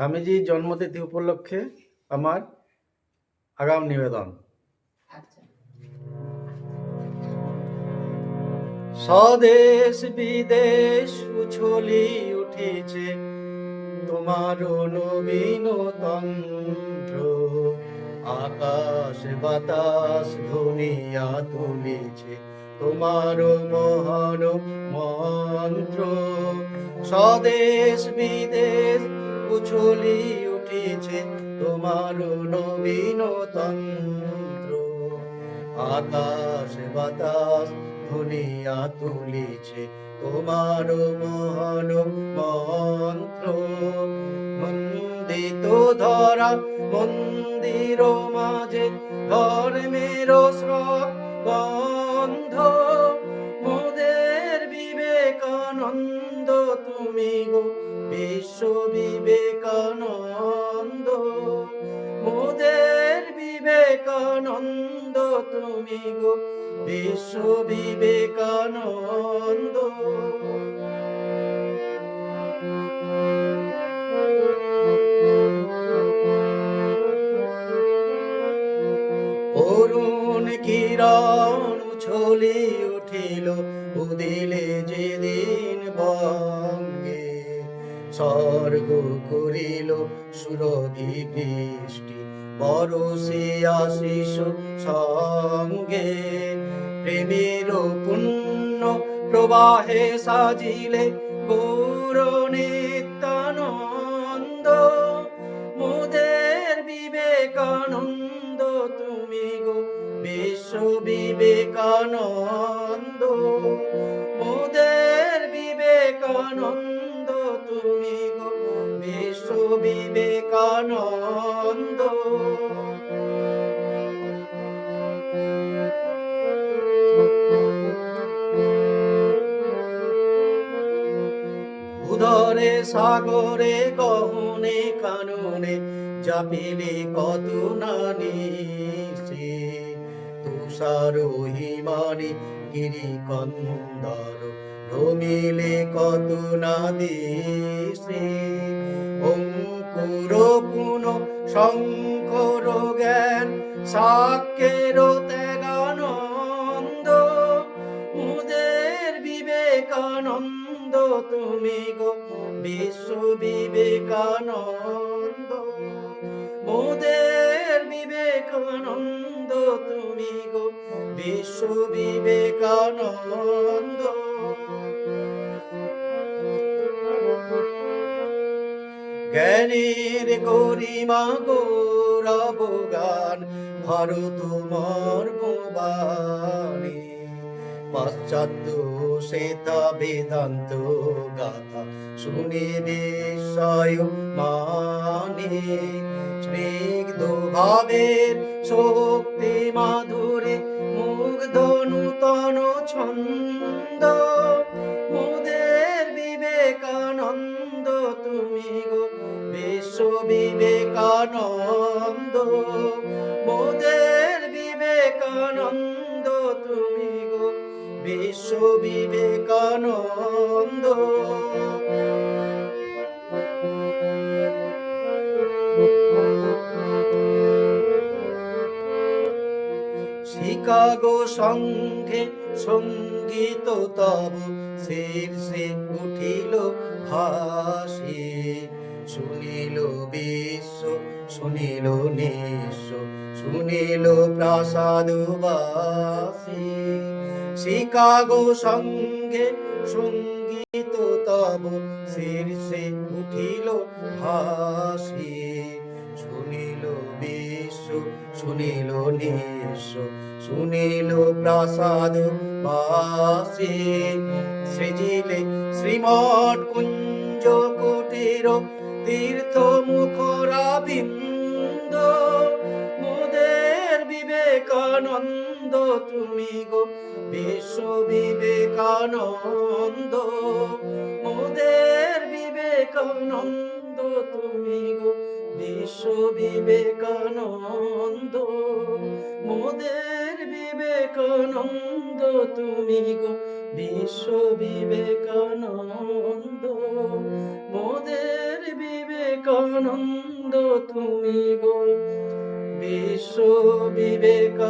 স্বামীজির জন্মতিথি উপলক্ষে আমার আগাম নিবেদন। স্বদেশ বিদেশ উছলি উঠেছে তোমার নবীন তন্ত্র, আকাশ বাতাস ধ্বনিয়া তুলেছে তোমার মহান মন্ত্র। স্বদেশ বিদেশ উছলি উঠেছে তোমার নবীন তন্ত্র, আকাশ বাতাস ধ্বনিয়া তুলেছে তোমার মহান মন্ত্র। নন্দিত ধরা মন্দির মাঝে ধর্মের গন্ধ, মোদের বিবেকানন্দ তুমি গো বিশ্ব বিবেকানন্দ, মোদের বিবেকানন্দ তুমি গো বিশ্ব বিবেকানন্দ। অরুণ কিরণ উছলি উঠিল উদিলে যেদিন বঙ্গে, স্বর্গ করিল সুরভি বৃষ্টি বরষে আশিস সঙ্গে। প্রেমের পুণ্য প্রবাহে সাজিলে গৌর নিত্যানন্দ, মোদের বিবেকানন্দ তুমি গো বিশ্ব বিবেকানন্দ, মোদের বিবেকানন্দ তুমি গো বিশ্ব বিবেকানন্দ। ভূধরে সাগরে গহনে কাননে জাপিলে কত নানিসে, তুষার হিমানি গিরি কন্দর রমিলে কত না দেশে। অঙ্কুর পুন শঙ্কর জ্ঞান সাক্ষ্যের ত্যাগানন্দ, মোদের বিবেকানন্দ তুমি গো বিশ্ব বিবেকানন্দ, মোদের বিবেকানন্দ তুমি গো বিশ্ব বিবেকানন্দ। জ্ঞানের গরিমা গৌরব গান ভারত মর্মবাণী, পাশ্চাত্য শ্বেতা বেদান্ত গাথা শুনে বিস্ময় মানে। স্নিগ্ধ ভাবের শক্তি মাধুরে মুগ্ধ নূতন ছন্দ, মোদের বিবেকানন্দ তুমি গো বিশ্ব বিবেকানন্দ, মোদের বিবেকানন্দ তুমি গো বিশ্ব বিবেকানন্দ। শিকাগো সংঘে সঙ্গীত তব শীর্ষে উঠিল ভাসি, শুনিল বিশ্ব শুনিল নিঃস্ব শুনিল প্রাসাদবাসী। শিকাগো সংঘে সঙ্গীত তব শীর্ষে উঠিল ভাসি, শুনিল বিশ্ব শুনিল নিঃস্ব শুনিল প্রাসাদবাসী। সৃজিলে শ্রীমঠ কুঞ্জ কুটির তীর্থ মুখরাবিন্দ, মোদের বিবেকানন্দ তুমি গো বিশ্ব বিবেকানন্দ, মোদের বিবেকানন্দ তুমি গো বিশ্ব বিবেকানন্দ, মোদের বিবেকানন্দ তুমি গো, বিশ্ব বিবেকানন্দ, মোদের বিবেকানন্দ তুমি গো, বিশ্ব বিবেকানন্দ।